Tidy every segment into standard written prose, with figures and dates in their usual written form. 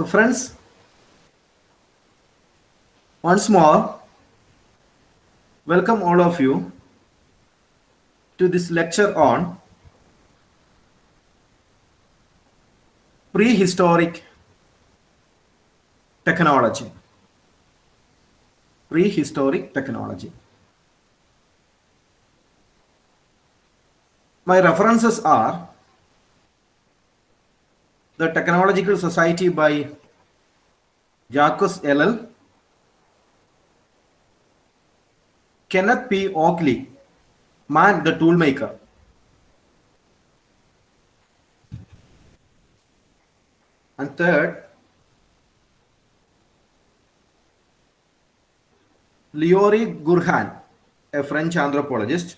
So, friends, once more, welcome all of you to this lecture on prehistoric technology. Prehistoric technology. My references are the Technological Society by Jacques Ellul, Kenneth P. Oakley, Man the Toolmaker. And third, Liori Gurhan, a French anthropologist.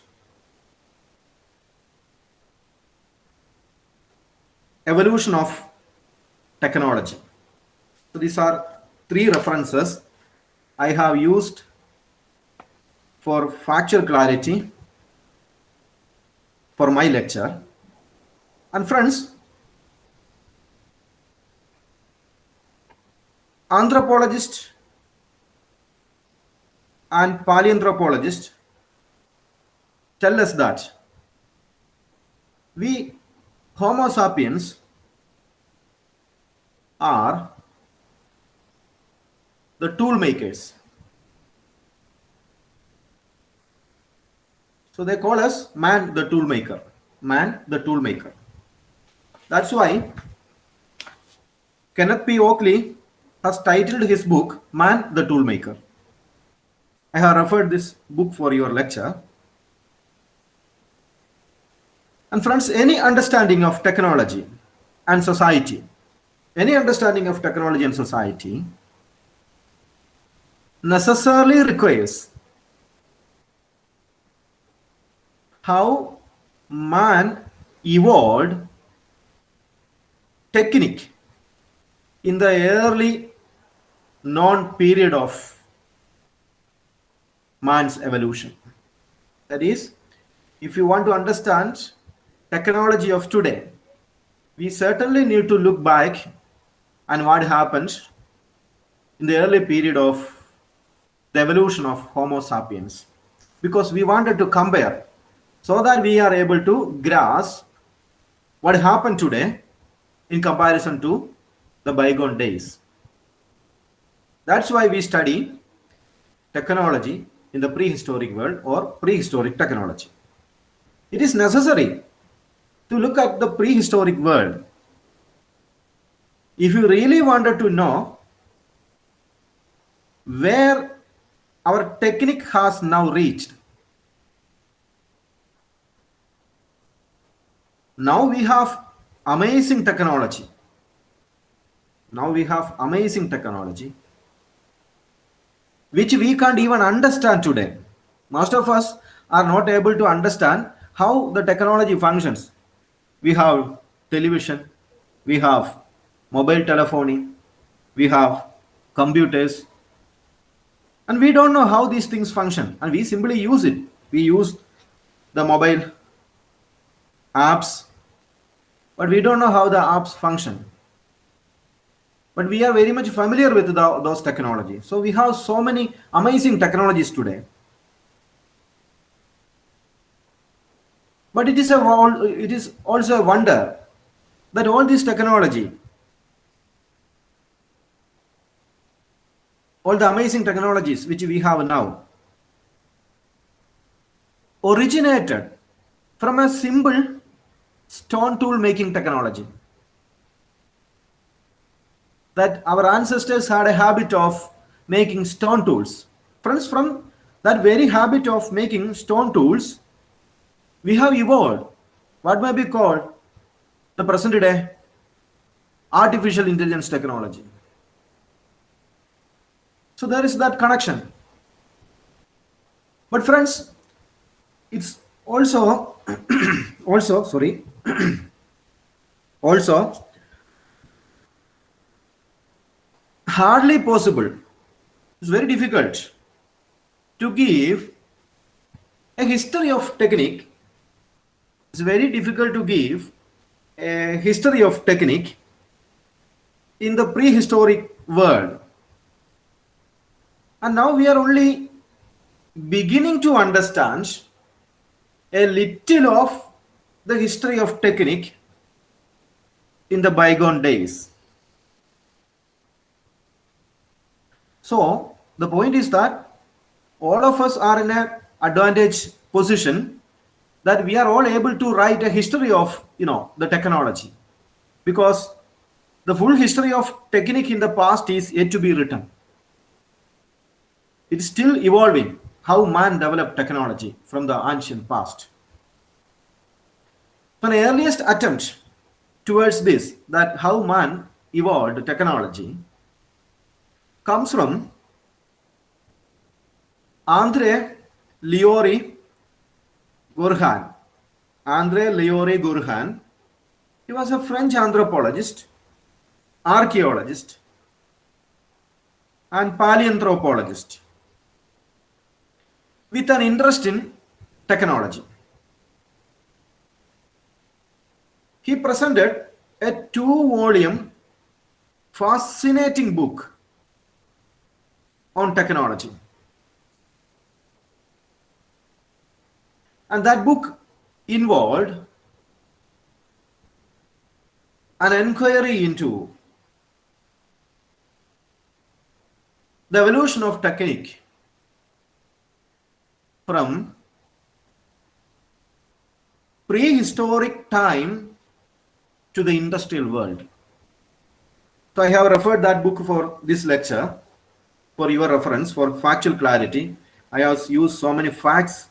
Evolution of technology. So these are three references I have used for factual clarity for my lecture. And friends, anthropologists and paleoanthropologists tell us that we Homo sapiens are the tool makers. So they call us man the tool maker. Man the tool maker. That's why Kenneth P. Oakley has titled his book Man the Tool Maker. I have referred this book for your lecture. And friends, any understanding of technology and society, necessarily requires how man evolved technique in the early known period of man's evolution. That is, if you want to understand technology of today, we certainly need to look back and what happened in the early period of the evolution of Homo sapiens, because we wanted to compare so that we are able to grasp what happened today in comparison to the bygone days. That's why we study technology in the prehistoric world or prehistoric technology. It is necessary to look at the prehistoric world if you really wanted to know where our technique has now reached. Now we have amazing technology. Which we can't even understand today. Most of us are not able to understand how the technology functions. We have television, we have mobile telephony, we have computers, and we don't know how these things function, and we simply use it. We use the mobile apps, but we don't know how the apps function. But we are very much familiar with those technologies. So we have so many amazing technologies today. But it is also a wonder that all this technology, all the amazing technologies which we have now, originated from a simple stone tool making technology. That our ancestors had a habit of making stone tools. Friends, from that very habit of making stone tools, we have evolved what may be called the present day artificial intelligence technology. So there is that connection. But friends, it's also also hardly possible. It's very difficult to give a history of technique. It's very difficult to give a history of technique in the prehistoric world. And now we are only beginning to understand a little of the history of technique in the bygone days. So the point is that all of us are in an advantage position that we are all able to write a history of the technology, because the full history of technique in the past is yet to be written. It's still evolving how man developed technology from the ancient past. An earliest attempt towards this, that how man evolved technology, comes from André Louis Gourhan. André Louis Gourhan. He was a French anthropologist, archaeologist, and paleontologist with an interest in technology. He presented a 2-volume fascinating book on technology. And that book involved an inquiry into the evolution of technique from prehistoric time to the industrial world. So I have referred that book for this lecture for your reference, for factual clarity. I have used so many facts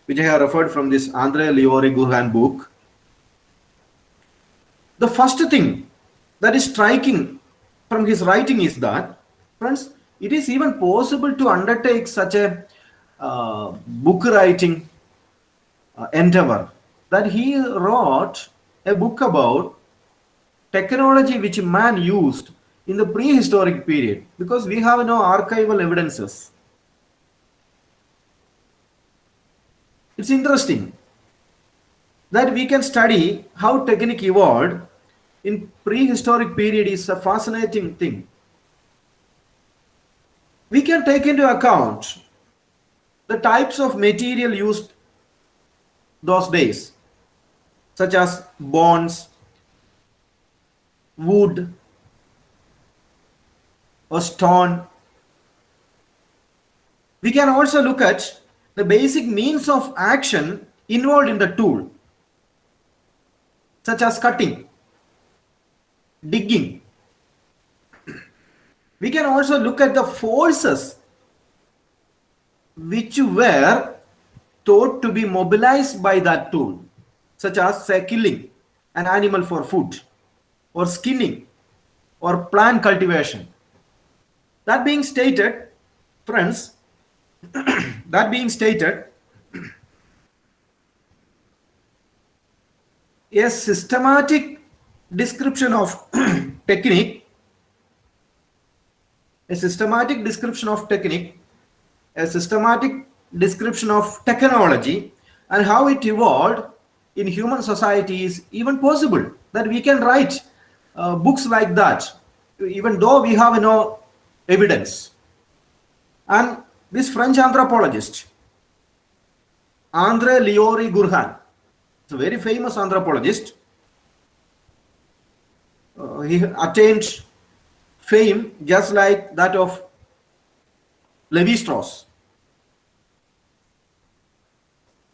which I have referred from this André Louis Gourhan book. The first thing that is striking from his writing is that, friends, it is even possible to undertake such a book writing endeavor, that he wrote a book about technology which man used in the prehistoric period, because we have no archival evidences. It's interesting that we can study how technique evolved in prehistoric period is a fascinating thing. We can take into account the types of material used those days, such as bones, wood, or stone. We can also look at the basic means of action involved in the tool, such as cutting, digging. We can also look at the forces which were thought to be mobilized by that tool, such as, say, killing an animal for food, or skinning, or plant cultivation. That being stated, friends, that being stated, a systematic description of technique, a systematic description of technique, a systematic description of technology and how it evolved in human society is even possible. That we can write books like that, even though we have no evidence. And this French anthropologist, André Louis Gourhan, is a very famous anthropologist. He attained fame just like that of Levi-Strauss.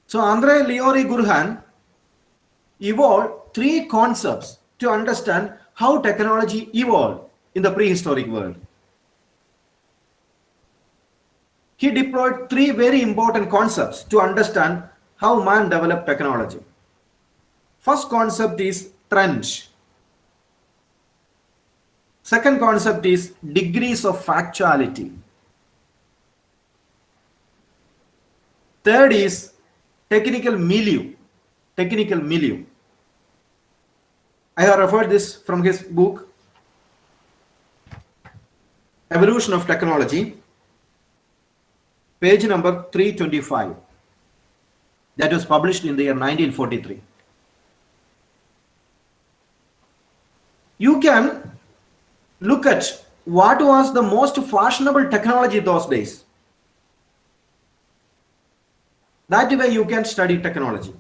So André Louis Gourhan evolved 3 concepts to understand how technology evolved in the prehistoric world. He deployed 3 very important concepts to understand how man developed technology. First concept is trend. Second concept is degrees of factuality. Third is technical milieu. Technical milieu. I have referred this from his book, Evolution of Technology, page number 325. That was published in the year 1943. You can look at what was the most fashionable technology those days. That way you can study technology.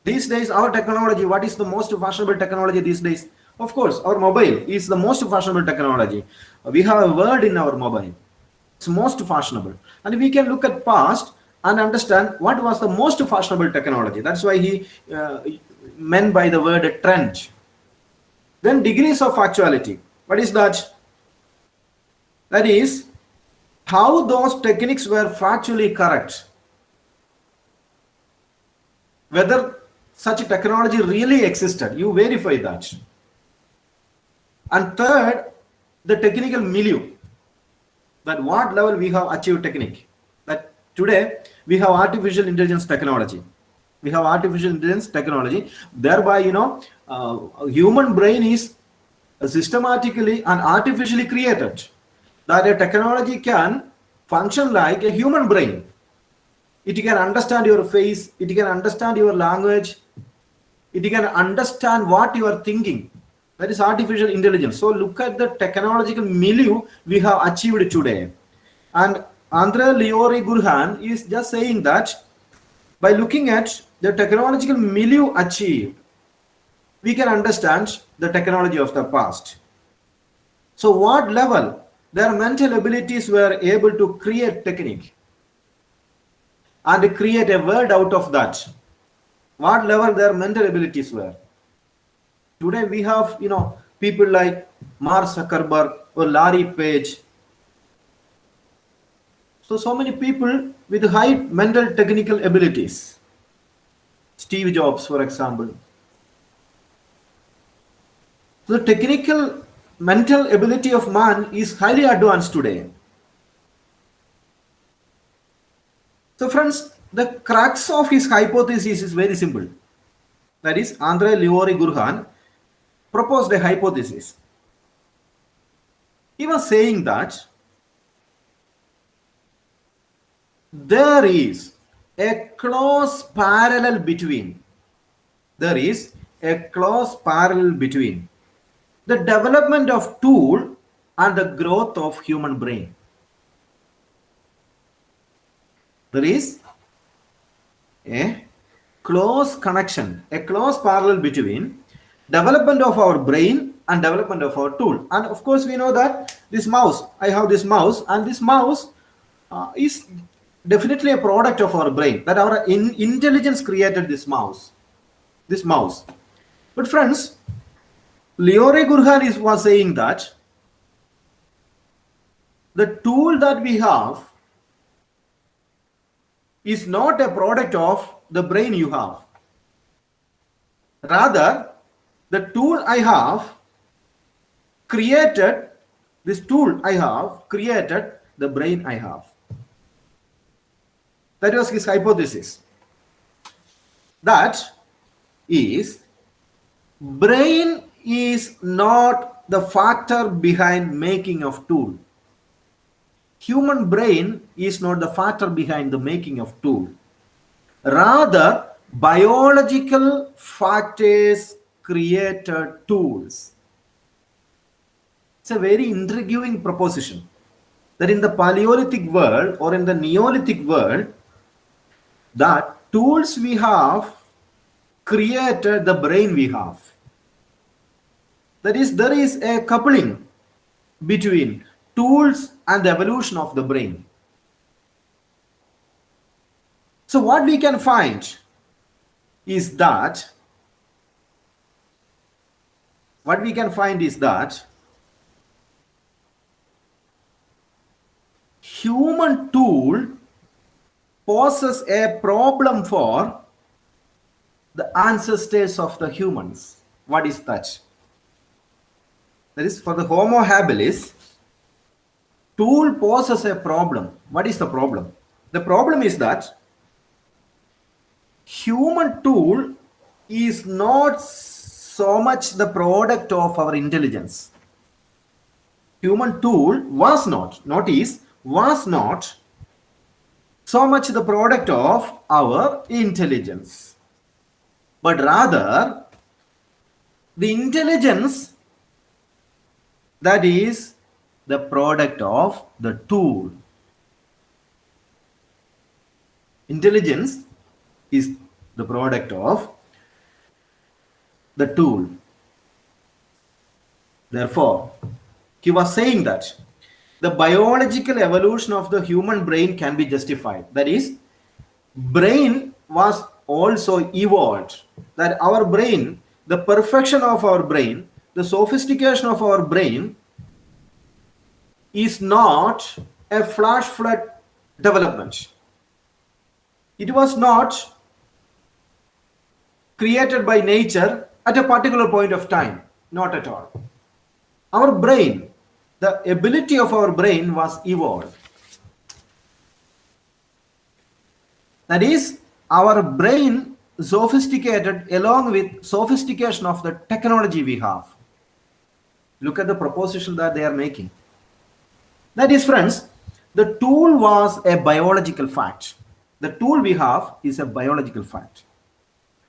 These days, our technology, what is the most fashionable technology these days? Of course, our mobile is the most fashionable technology. We have a word in our mobile. It's most fashionable. And we can look at past and understand what was the most fashionable technology. That's why he meant by the word trend. Then degrees of actuality. What is that? That is how those techniques were factually correct. Whether such technology really existed, you verify that. And third, the technical milieu, that what level we have achieved technique. That today we have artificial intelligence technology. We have artificial intelligence technology. Thereby, human brain is systematically and artificially created. That a technology can function like a human brain. It can understand your face, it can understand your language, it can understand what you are thinking. That is artificial intelligence. So look at the technological milieu we have achieved today. And Andre Leroy-Gourhan is just saying that by looking at the technological milieu achieved, we can understand the technology of the past. So what level their mental abilities were able to create technique and create a world out of that. What level their mental abilities were. Today we have, people like Mark Zuckerberg or Larry Page. So many people with high mental technical abilities. Steve Jobs, for example. So the technical mental ability of man is highly advanced today. So friends, the crux of his hypothesis is very simple. That is, Andre Leroy-Gourhan proposed a hypothesis. He was saying that there is a close parallel between the development of tool and the growth of human brain. There is a close connection, a close parallel between development of our brain and development of our tool. And of course, we know that this mouse, I have this mouse, and this mouse is definitely a product of our brain, that our intelligence created this mouse. But friends, Leroy-Gourhan was saying that the tool that we have is not a product of the brain you have. Rather, the tool I have created the brain I have. That was his hypothesis. That is, brain is not the factor behind making of tool. Human brain is not the factor behind the making of tool. Rather, biological factors created tools. It's a very intriguing proposition that in the Paleolithic world or in the Neolithic world, that tools we have created the brain we have. That is, there is a coupling between tools and the evolution of the brain. So what we can find is that human tool poses a problem for the ancestors of the humans. What is that? That is, for the Homo habilis, tool poses a problem. What is the problem? The problem is that human tool is not so much the product of our intelligence. Human tool was not so much the product of our intelligence, but rather the intelligence That is the product of the tool. Intelligence is the product of the tool. Therefore, he was saying that the biological evolution of the human brain can be justified. That is, brain was also evolved. That our brain, the perfection of our brain, the sophistication of our brain is not a flash flood development. It was not created by nature at a particular point of time. Not at all. Our brain, the ability of our brain was evolved. That is, our brain sophisticated along with sophistication of the technology we have. Look at the proposition that they are making. That is, friends, the tool was a biological fact. The tool we have is a biological fact,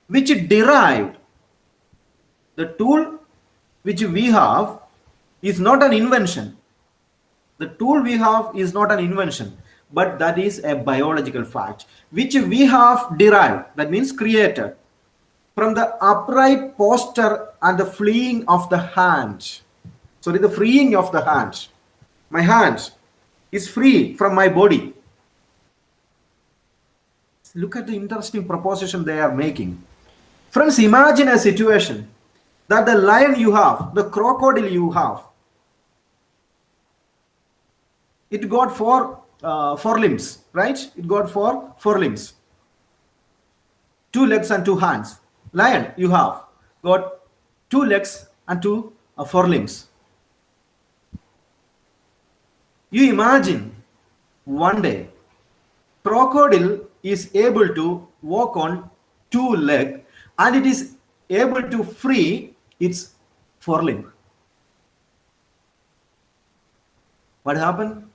which derived. The tool which we have is not an invention. The tool we have is not an invention, but that is a biological fact, which we have derived, that means created, from the upright posture and the fleeing of the hand. Sorry, the freeing of the hand. My hand is free from my body. Look at the interesting proposition they are making. Friends, imagine a situation that the lion you have, the crocodile you have, it got four limbs, right? It got four limbs. 2 legs and 2 hands. Lion you have got 2 legs and 2 forelimbs. You imagine one day crocodile is able to walk on 2 legs and it is able to free its forelimb. What happened?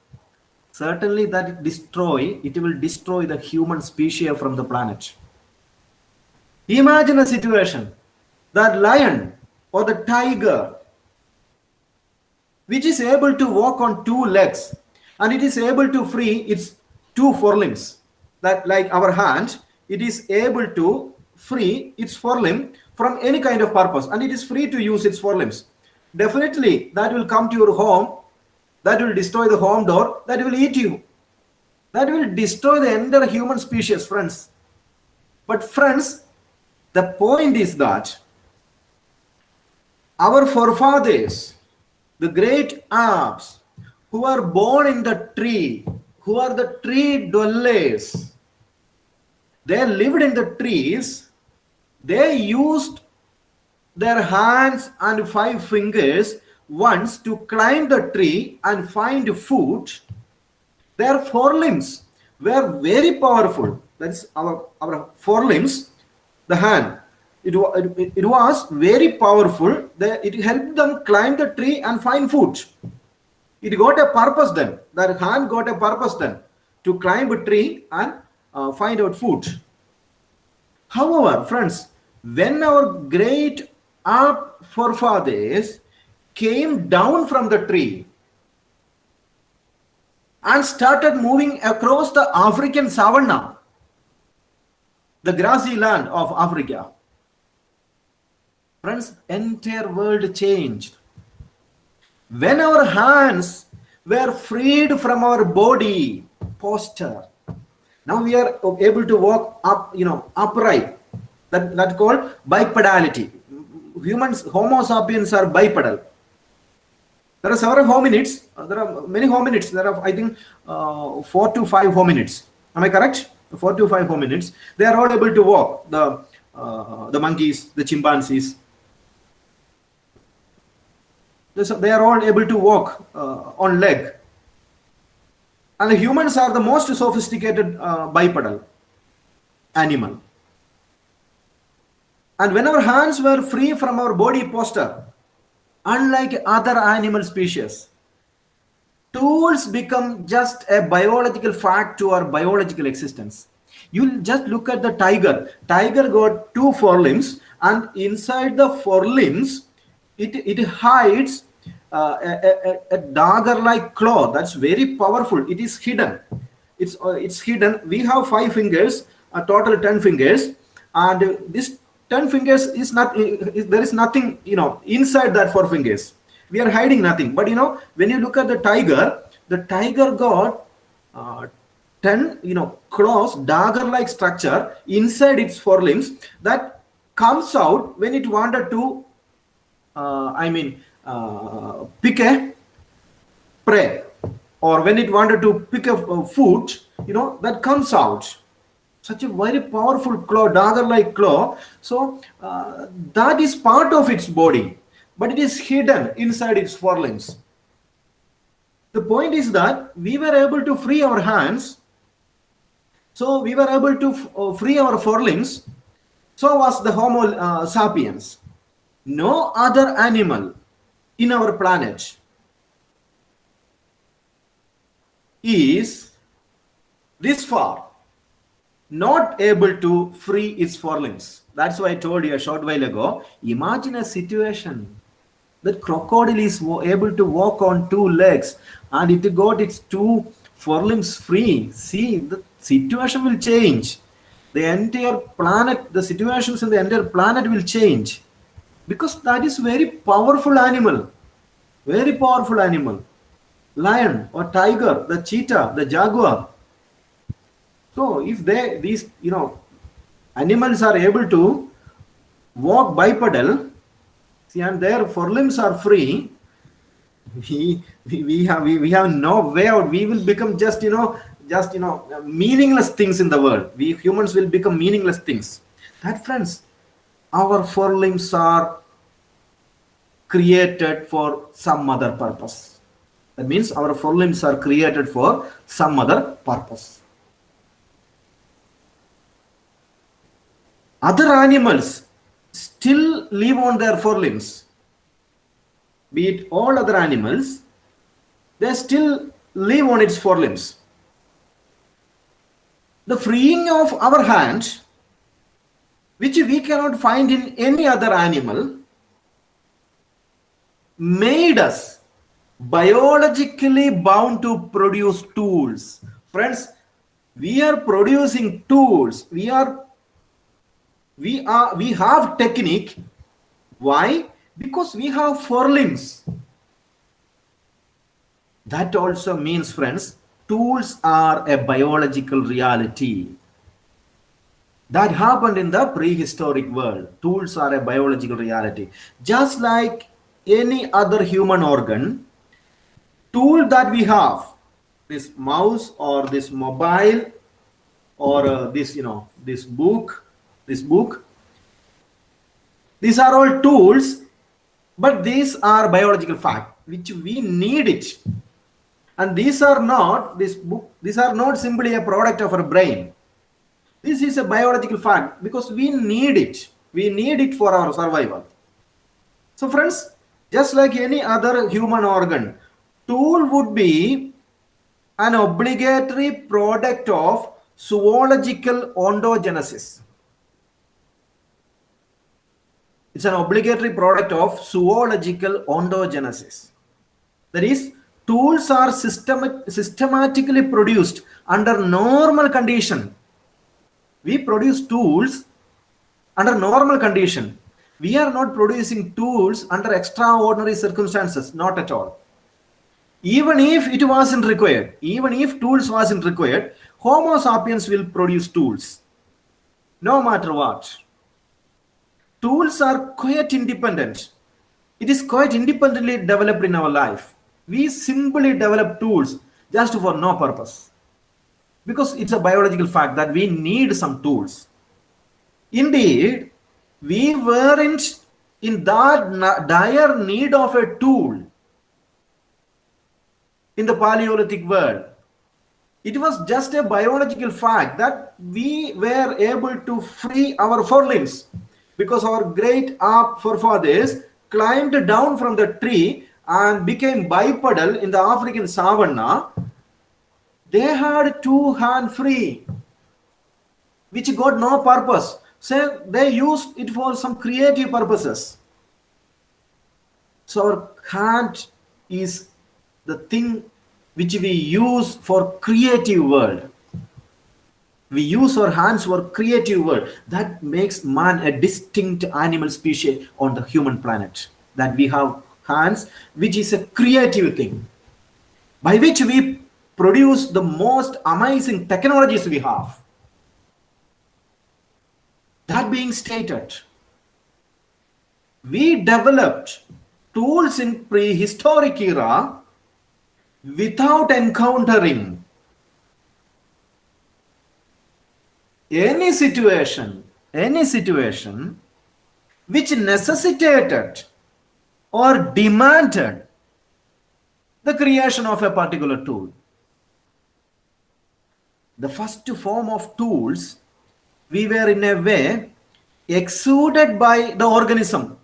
Certainly that it will destroy the human species from the planet. Imagine a situation that lion or the tiger, which is able to walk on 2 legs and it is able to free its 2 forelimbs, that like our hand, it is able to free its forelimb from any kind of purpose and it is free to use its forelimbs. Definitely that will come to your home, that will destroy the home door, that will eat you, that will destroy the entire human species, friends. But friends, the point is that our forefathers, the great apes who are born in the tree, who are the tree dwellers, they lived in the trees. They used their hands and 5 fingers once to climb the tree and find food. Their forelimbs were very powerful. That's our forelimbs, the hand. It was very powerful. It helped them climb the tree and find food. It got a purpose then. That hand got a purpose then to climb a tree and find out food. However, friends, when our great forefathers came down from the tree and started moving across the African savanna, the grassy land of Africa, friends, entire world changed. When our hands were freed from our body posture, now we are able to walk up, upright. That's called bipedality. Humans, Homo sapiens, are bipedal. There are several hominids. There are many hominids. There are, I think, 4 to 5 hominids. Am I correct? 4 to 5 hominids. They are all able to walk. The monkeys, the chimpanzees. They are all able to walk on leg. And the humans are the most sophisticated bipedal animal. And when our hands were free from our body posture, unlike other animal species, tools become just a biological fact to our biological existence. You just look at the tiger. Tiger got 2 forelimbs, and inside the forelimbs, it hides a dagger-like claw that's very powerful. It is hidden. It's hidden. We have 5 fingers, a total 10 fingers, and this 10 fingers is not. There is nothing, inside that 4 fingers. We are hiding nothing. But when you look at the tiger got 10 claws, dagger-like structure inside its forelimbs that comes out when it wanted to pick a prey, or when it wanted to pick a food, that comes out. Such a very powerful claw, dagger-like claw. So that is part of its body, but it is hidden inside its forelimbs. The point is that we were able to free our hands, so we were able to free our forelimbs. So was the Homo sapiens. No other animal in our planet is this far not able to free its forelimbs. That's why I told you a short while ago. Imagine a situation that crocodile is able to walk on 2 legs and it got its 2 forelimbs free. See, the situation will change. The entire planet, the situations in the entire planet will change, because that is very powerful animal. Very powerful animal. Lion or tiger, the cheetah, the jaguar. So if these animals are able to walk bipedal, see, and their forelimbs are free, we have no way out. We will become just meaningless things in the world. We humans will become meaningless things. That, friends, our forelimbs are created for some other purpose. That means our forelimbs are created for some other purpose. Other animals still live on their forelimbs. Be it all other animals, they still live on its forelimbs. The freeing of our hand, which we cannot find in any other animal, made us biologically bound to produce tools. Friends, we are producing tools. We have technique. Why? Because we have forelimbs. That also means, friends, tools are a biological reality. That happened in the prehistoric world. Tools are a biological reality. Just like any other human organ, tool that we have, this mouse or this mobile or this book, these are all tools, but these are biological fact which we need it. And these are not simply a product of our brain. This is a biological fact because we need it. We need it for our survival. So friends, just like any other human organ, tool would be an obligatory product of zoological ontogenesis. It's an obligatory product of zoological ontogenesis. That is, tools are systematically produced under normal condition. We produce tools under normal condition. We are not producing tools under extraordinary circumstances, not at all. Even if it wasn't required, even if tools wasn't required, Homo sapiens will produce tools, no matter what. Tools are quite independent. It is quite independently developed in our life. We simply develop tools just for no purpose, because it's a biological fact that we need some tools. Indeed, we weren't in that dire need of a tool in the Paleolithic world. It was just a biological fact that we were able to free our forelimbs because our great forefathers climbed down from the tree and became bipedal in the African savanna. They had 2 hands free, which got no purpose. So they used it for some creative purposes. So our hand is the thing which we use for creative world. We use our hands for creative world. That makes man a distinct animal species on the human planet. That we have hands, which is a creative thing, by which we produce the most amazing technologies we have. That being stated, we developed tools in prehistoric era without encountering any situation which necessitated or demanded the creation of a particular tool. The first form of tools, we were in a way exuded by the organism.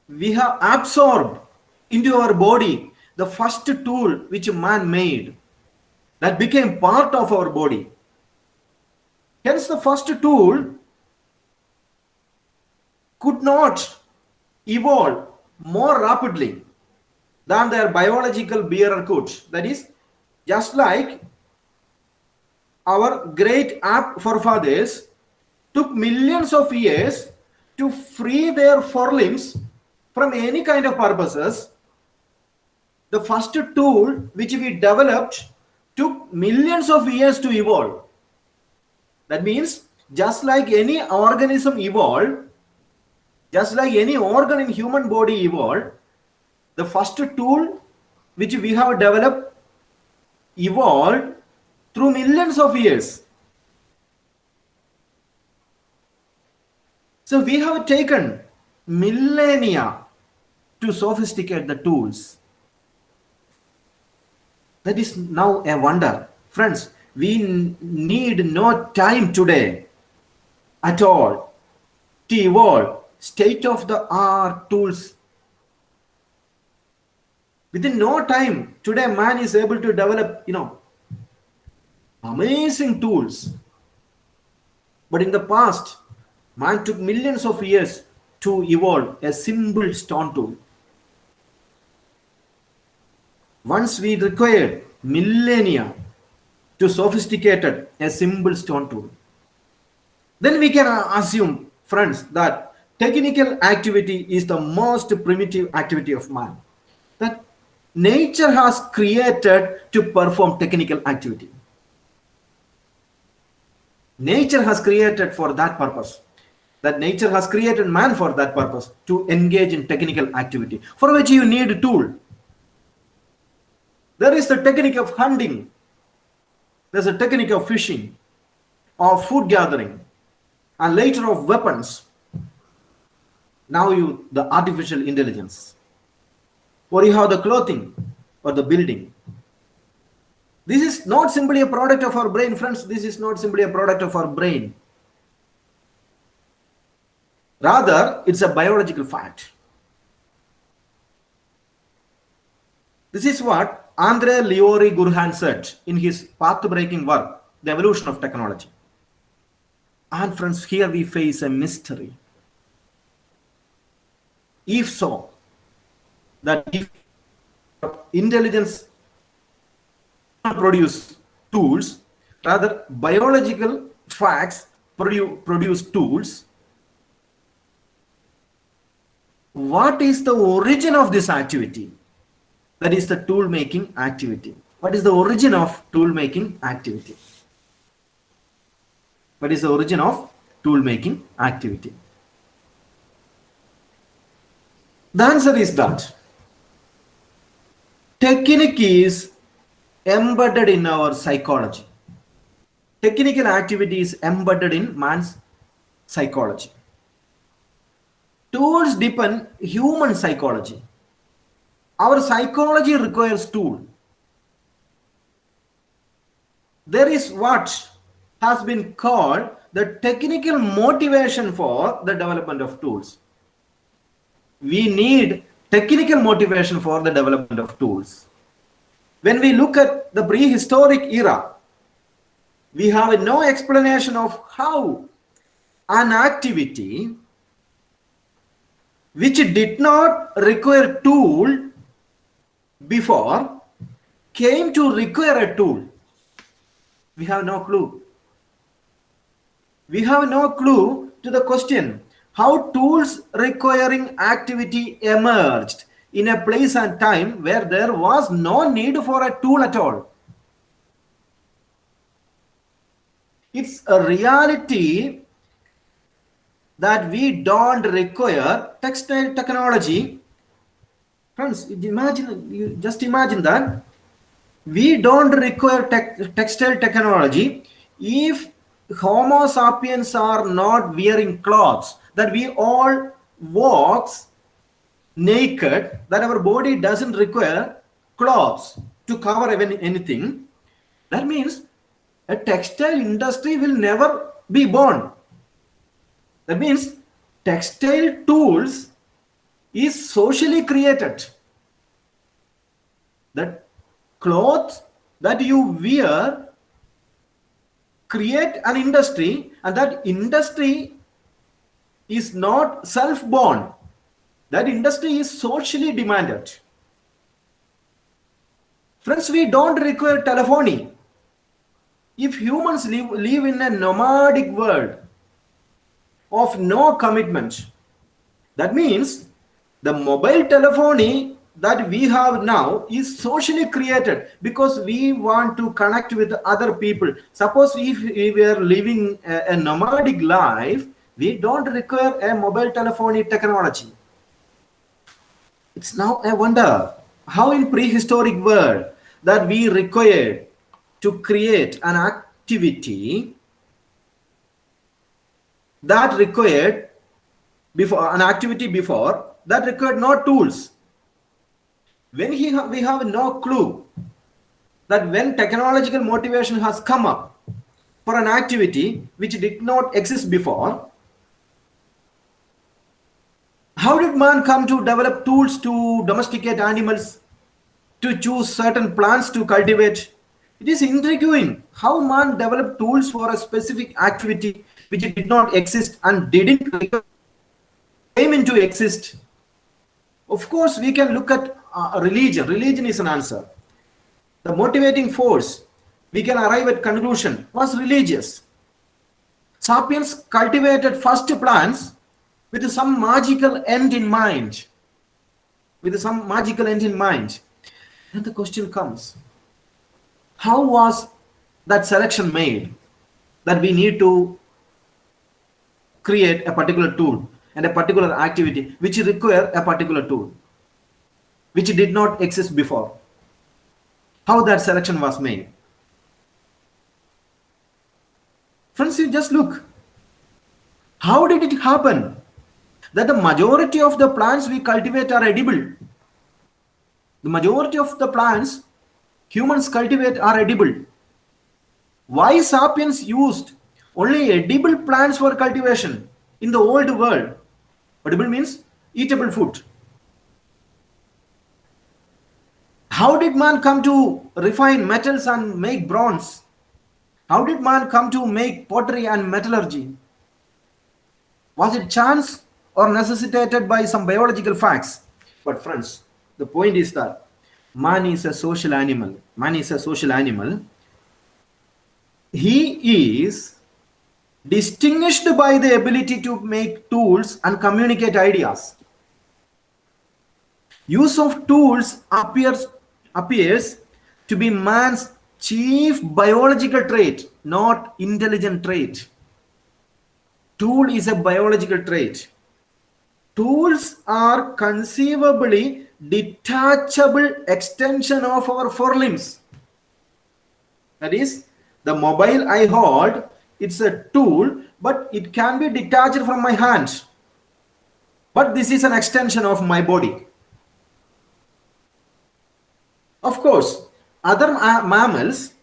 We have absorbed into our body the first tool which man made, that became part of our body. Hence, the first tool could not evolve more rapidly than their biological bearer could. That is, just like our great forefathers took millions of years to free their forelimbs from any kind of purposes, the first tool which we developed took millions of years to evolve. That means, just like any organism evolved, just like any organ in human body evolved, the first tool which we have developed evolved through millions of years. So we have taken millennia to sophisticate the tools. That is now a wonder. Friends, we need no time today at all to evolve state-of-the-art tools. Within no time, today man is able to develop, amazing tools. But in the past, man took millions of years to evolve a simple stone tool. Once we required millennia to sophisticate a simple stone tool, then we can assume, friends, that technical activity is the most primitive activity of man, that nature has created to perform technical activity. Nature has created for that purpose. That nature has created man for that purpose, to engage in technical activity, for which you need a tool. There is the technique of hunting. There's a technique of fishing, of food gathering, and later of weapons. Now the artificial intelligence. Or you have the clothing or the building. This is not simply a product of our brain, friends. This is not simply a product of our brain. Rather, it's a biological fact. This is what Andre Leroy Gurhan said in his path-breaking work, The Evolution of Technology. And friends, here we face a mystery. If so, that if intelligence produce tools, rather biological facts produce tools, what is the origin of this activity? That is the tool making activity. What is the origin of tool making activity? What is the origin of tool making activity? The answer is that technique is embedded in our psychology. Technical activity is embedded in man's psychology. Tools depend human psychology. Our psychology requires tool. There is what has been called the technical motivation for the development of tools. We need technical motivation for the development of tools. When we look at the prehistoric era, we have no explanation of how an activity which did not require tool before came to require a tool? We have no clue. We have no clue to the question how tools requiring activity emerged in a place and time where there was no need for a tool at all. It's a reality that we don't require textile technology. Friends, just imagine that we don't require textile technology if Homo sapiens are not wearing clothes, that we all walks naked, that our body doesn't require clothes to cover even anything. That means a textile industry will never be born. That means textile tools is socially created. That clothes that you wear create an industry, and that industry is not self-born. That industry is socially demanded. Friends, we don't require telephony. If humans live in a nomadic world of no commitment, that means the mobile telephony that we have now is socially created because we want to connect with other people. Suppose if we were living a nomadic life, we don't require a mobile telephony technology. It's now a wonder how in prehistoric world that we required to create an activity that required before that required no tools. When we have no clue that when technological motivation has come up for an activity which did not exist before, how did man come to develop tools to domesticate animals, to choose certain plants to cultivate? It is intriguing how man developed tools for a specific activity which did not exist and didn't came into exist. Of course, we can look at religion. Religion is an answer. The motivating force we can arrive at conclusion was religious. Sapiens cultivated first plants with some magical end in mind. Then the question comes, how was that selection made that we need to create a particular tool and a particular activity which require a particular tool which did not exist before? How that selection was made? Friends, you just look. How did it happen that the majority of the plants we cultivate are edible? The majority of the plants humans cultivate are edible. Why sapiens used only edible plants for cultivation in the old world? Edible means eatable food. How did man come to refine metals and make bronze? How did man come to make pottery and metallurgy? Was it chance or necessitated by some biological facts? But friends, the point is that man is a social animal. He is distinguished by the ability to make tools and communicate ideas. Use of tools appears to be man's chief biological trait, not intelligent trait. Tool is a biological trait. Tools are conceivably detachable extension of our forelimbs. That is, the mobile I hold, it's a tool, but it can be detached from my hand. But this is an extension of my body. Of course, other mammals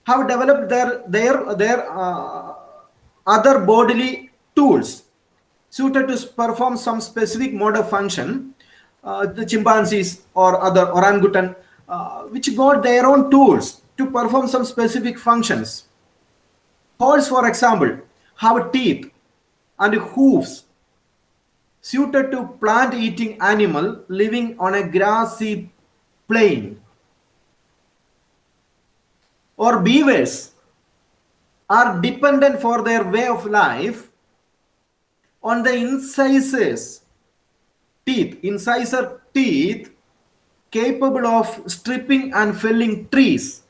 have developed their other bodily tools suited to perform some specific mode of function. The chimpanzees or other orangutan, which got their own tools to perform some specific functions. Horse, for example, have teeth and hooves suited to plant-eating animal living on a grassy plain. Or beavers are dependent for their way of life on the incisor teeth capable of stripping and felling trees.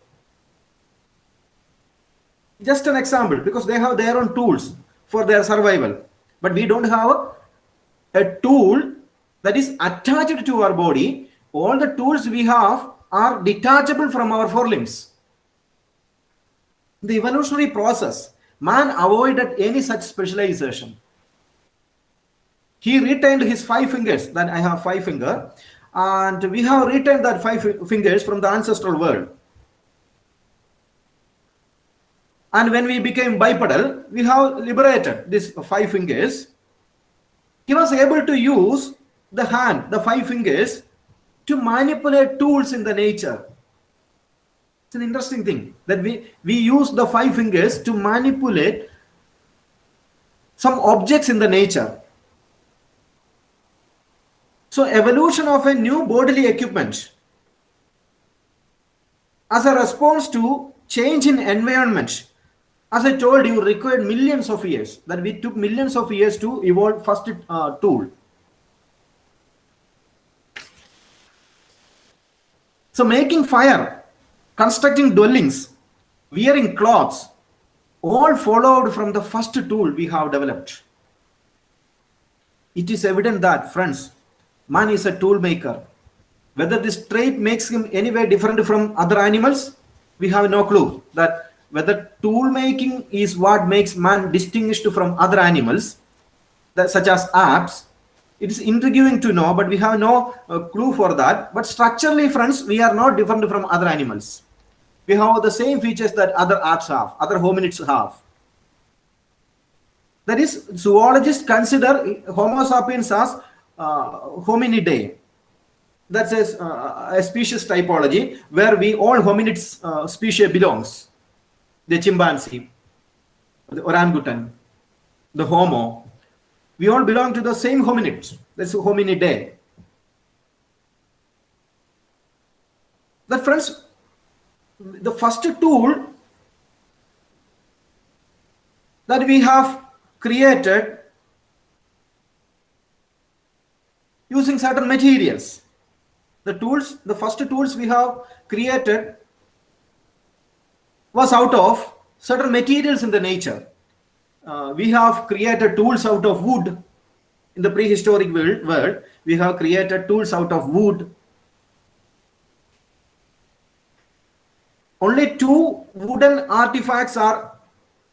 Just an example, because they have their own tools for their survival, but we don't have a tool that is attached to our body. All the tools we have are detachable from our forelimbs. The evolutionary process, man avoided any such specialization. He retained his 5 fingers, that I have 5 fingers, and we have retained that 5 fingers from the ancestral world. And when we became bipedal, we have liberated these 5 fingers. He was able to use the hand, the 5 fingers, to manipulate tools in the nature. It's an interesting thing that we use the 5 fingers to manipulate some objects in the nature. So evolution of a new bodily equipment as a response to change in environment, as I told you, required millions of years. That we took millions of years to evolve first tool. So making fire, constructing dwellings, wearing clothes, all followed from the first tool we have developed. It is evident that, friends, man is a tool maker. Whether this trait makes him any way different from other animals, we have no clue. That whether tool making is what makes man distinguished from other animals, such as apes, it is intriguing to know, but we have no clue for that. But structurally, friends, we are not different from other animals. We have the same features that other apes have, other hominids have. That is, zoologists consider Homo sapiens as hominidae. That's a species typology where we all hominids species belongs. The chimpanzee, the orangutan, the homo, we all belong to the same hominids. That's hominidae. That, friends, the first tool that we have created using certain materials. The first tools we have created was out of certain materials in the nature. We have created tools out of wood. In the prehistoric world, we have created tools out of wood. Only 2 wooden artifacts are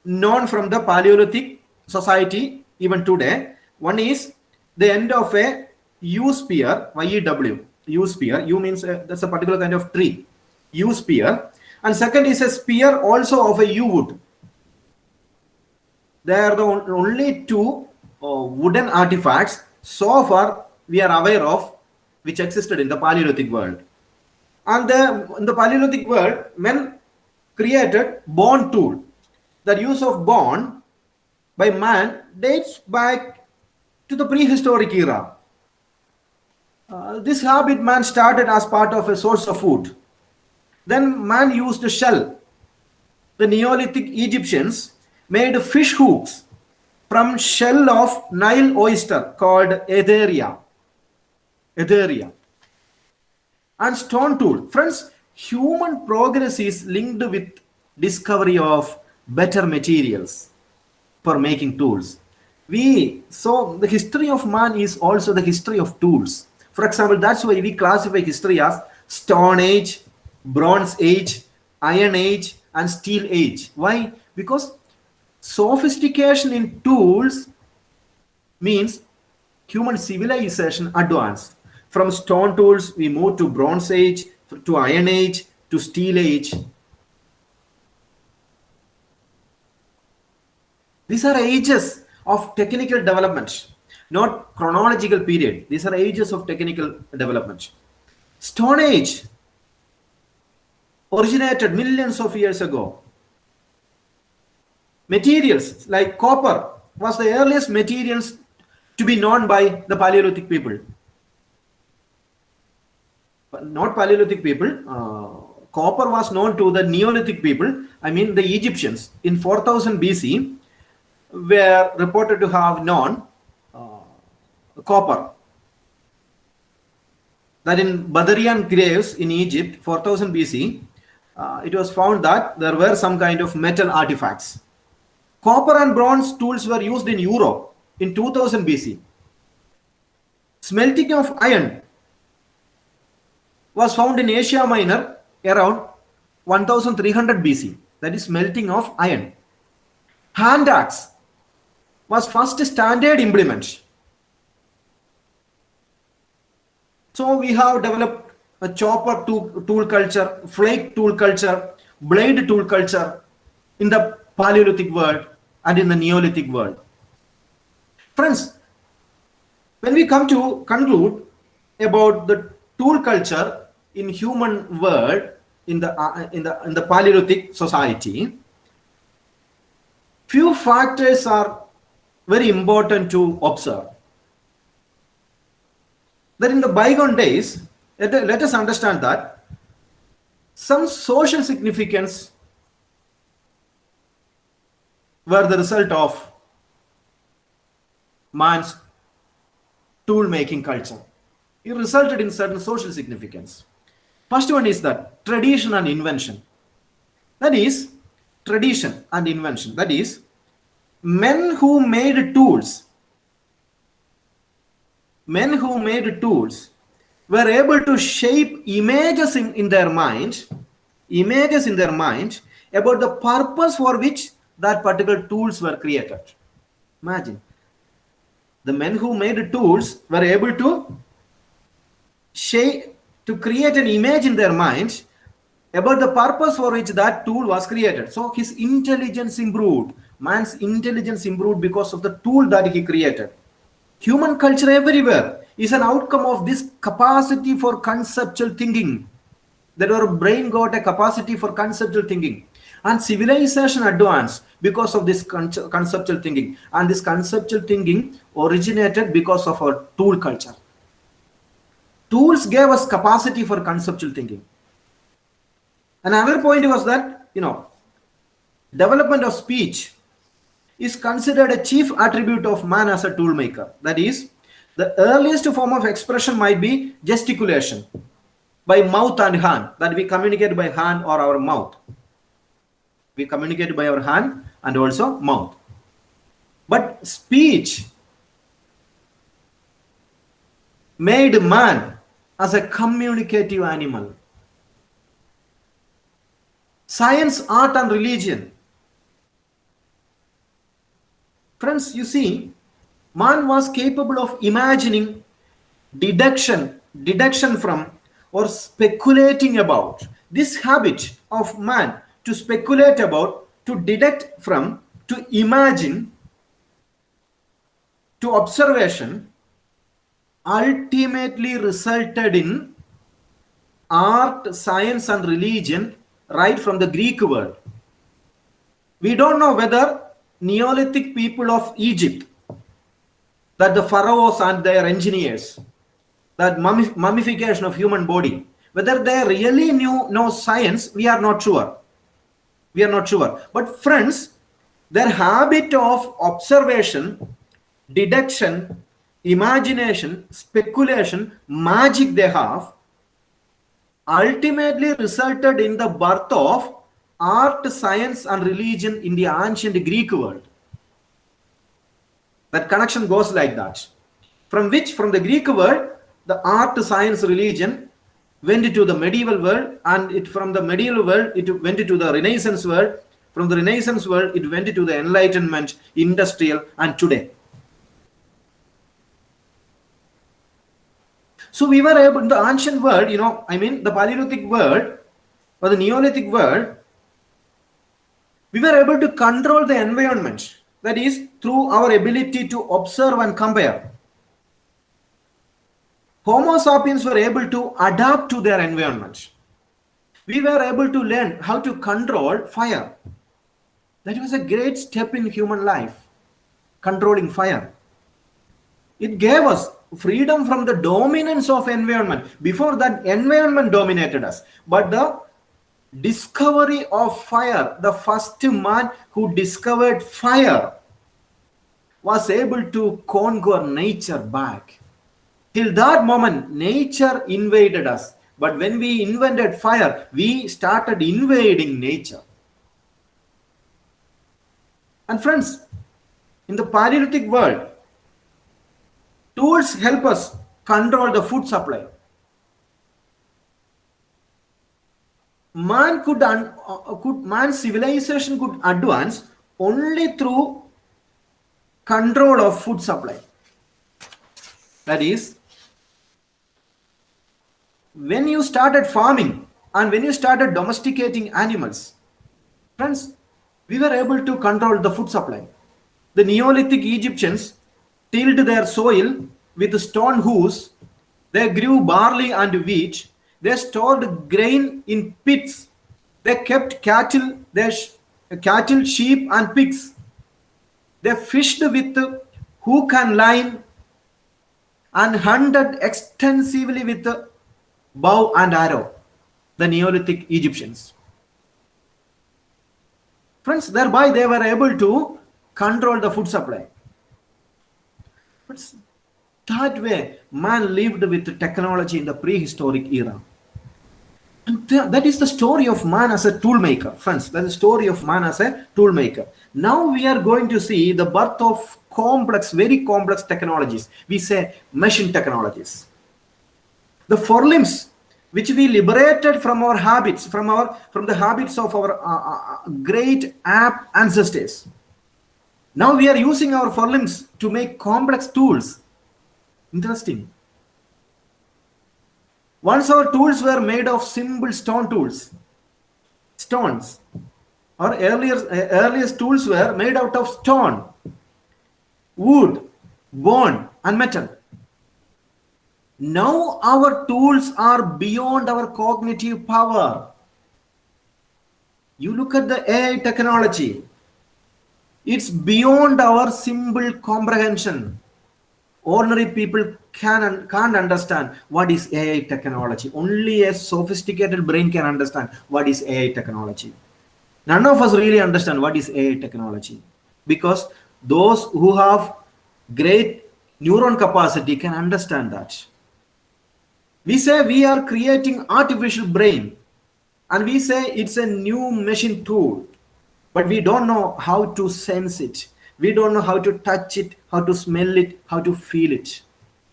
known from the Paleolithic society even today. One is the end of a yew spear, Y-E-W, yew spear. Yew means that's a particular kind of tree, yew spear. And second is a spear also of a yew wood. They are the only 2 wooden artifacts so far we are aware of which existed in the Paleolithic world. And in the Paleolithic world, men created bone tool. The use of bone by man dates back to the prehistoric era. This habit man started as part of a source of food. Then man used a shell. The Neolithic Egyptians made fish hooks from shell of Nile oyster called Etheria. And stone tool. Friends, human progress is linked with discovery of better materials for making tools. So the history of man is also the history of tools. For example, that's why we classify history as Stone Age, Bronze Age, Iron Age, and Steel Age. Why? Because sophistication in tools means human civilization advanced. From stone tools, we move to Bronze Age, to Iron Age, to Steel Age. These are ages of technical development, not chronological period. These are ages of technical development. Stone Age originated millions of years ago. Materials like copper was the earliest materials to be known by the Paleolithic people. Not Paleolithic people. Copper was known to the Neolithic people. I mean, the Egyptians in 4000 BC were reported to have known copper. That in Badarian graves in Egypt, 4000 BC, it was found that there were some kind of metal artifacts. Copper and bronze tools were used in Europe in 2000 BC. Smelting of iron was found in Asia Minor around 1300 BC. That is smelting of iron. Hand axe was first standard implement. So we have developed a chopper tool culture, flake tool culture, blade tool culture in the Paleolithic world and in the Neolithic world. Friends, when we come to conclude about the tool culture in human world in the Paleolithic society, few factors are very important to observe. That in the bygone days, let us understand that some social significance were the result of man's tool making culture. It resulted in certain social significance. First one is that tradition and invention. That is, tradition and invention. That is, men who made tools were able to shape images in their mind about the purpose for which that particular tools were created. Imagine, the men who made tools were able to create an image in their mind about the purpose for which that tool was created. So his intelligence improved. Man's intelligence improved because of the tool that he created. Human culture everywhere is an outcome of this capacity for conceptual thinking. That our brain got a capacity for conceptual thinking. And civilization advanced because of this conceptual thinking. And this conceptual thinking originated because of our tool culture. Tools gave us capacity for conceptual thinking. Another point was that, development of speech is considered a chief attribute of man as a tool maker. That is, the earliest form of expression might be gesticulation by mouth and hand, that we communicate by hand or our mouth. We communicate by our hand and also mouth. But speech made man as a communicative animal. Science, art, and religion. Friends, you see, man was capable of imagining, deduction from, or speculating about. This habit of man to speculate about, to deduct from, to imagine, to observation, ultimately resulted in art, science, and religion right from the Greek world. We don't know whether Neolithic people of Egypt, that the pharaohs and their engineers, that mummification of human body, whether they really know science, we are not sure. But friends, their habit of observation, deduction, imagination, speculation, magic they have, ultimately resulted in the birth of art, science, and religion in the ancient Greek world. That connection goes like that. From the Greek world, the art, science, religion went to the medieval world, and from the medieval world, it went to the Renaissance world. From the Renaissance world, it went to the Enlightenment, industrial, and today. So we were able, in the ancient world, the Paleolithic world or the Neolithic world, we were able to control the environment. That is, through our ability to observe and compare. Homo sapiens were able to adapt to their environment. We were able to learn how to control fire. That was a great step in human life, controlling fire. It gave us freedom from the dominance of environment. Before that, environment dominated us. But the discovery of fire, the first man who discovered fire was able to conquer nature back. Till that moment, nature invaded us. But when we invented fire, we started invading nature. And friends, in the Paleolithic world, tools help us control the food supply. Man's civilization could advance only through control of food supply. That is, when you started farming and when you started domesticating animals, friends, we were able to control the food supply. The Neolithic Egyptians tilled their soil with stone hooves. They grew barley and wheat. They stored grain in pits. They kept cattle, sheep, and pigs. They fished with hook and line and hunted extensively with bow and arrow. The Neolithic Egyptians. Friends, thereby they were able to control the food supply. But that way, man lived with technology in the prehistoric era. And that is the story of man as a tool maker. Friends, that is the story of man as a tool maker. Now we are going to see the birth of complex, very complex technologies. We say machine technologies. The forelimbs, which we liberated from our habits, from the habits of our great ape ancestors. Now we are using our forelimbs to make complex tools. Interesting. Once our tools were made of simple stones. Our earliest tools were made out of stone, wood, bone, and metal. Now our tools are beyond our cognitive power. You look at the AI technology. It's beyond our simple comprehension. Ordinary people can't understand what is AI technology. Only a sophisticated brain can understand what is AI technology. None of us really understand what is AI technology, because those who have great neuron capacity can understand that. We say we are creating artificial brain, and we say it's a new machine tool, but we don't know how to sense it. We don't know how to touch it, how to smell it, how to feel it.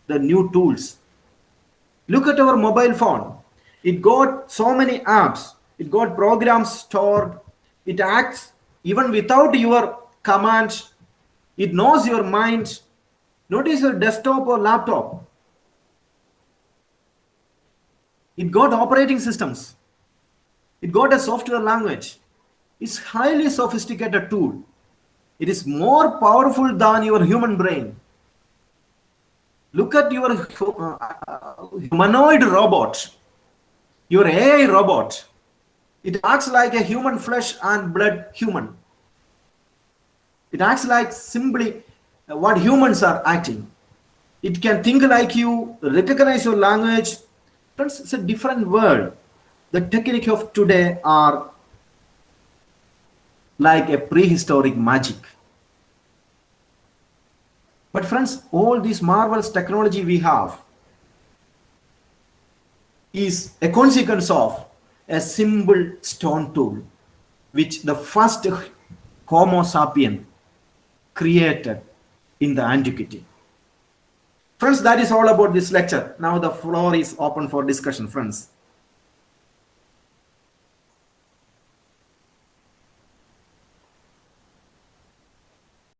The new tools. Look at our mobile phone. It got so many apps. It got programs stored. It acts even without your command. It knows your mind. Notice your desktop or laptop. It got operating systems. It got a software language. It's highly sophisticated tool. It is more powerful than your human brain. Look at your humanoid robot, your AI robot. It acts like a human flesh and blood human. It acts like simply what humans are acting. It can think like you, recognize your language. It's a different world. The technique of today are like a prehistoric magic. But friends, all this marvelous technology we have is a consequence of a simple stone tool, which the first Homo sapien created in the antiquity. Friends, that is all about this lecture. Now the floor is open for discussion, friends.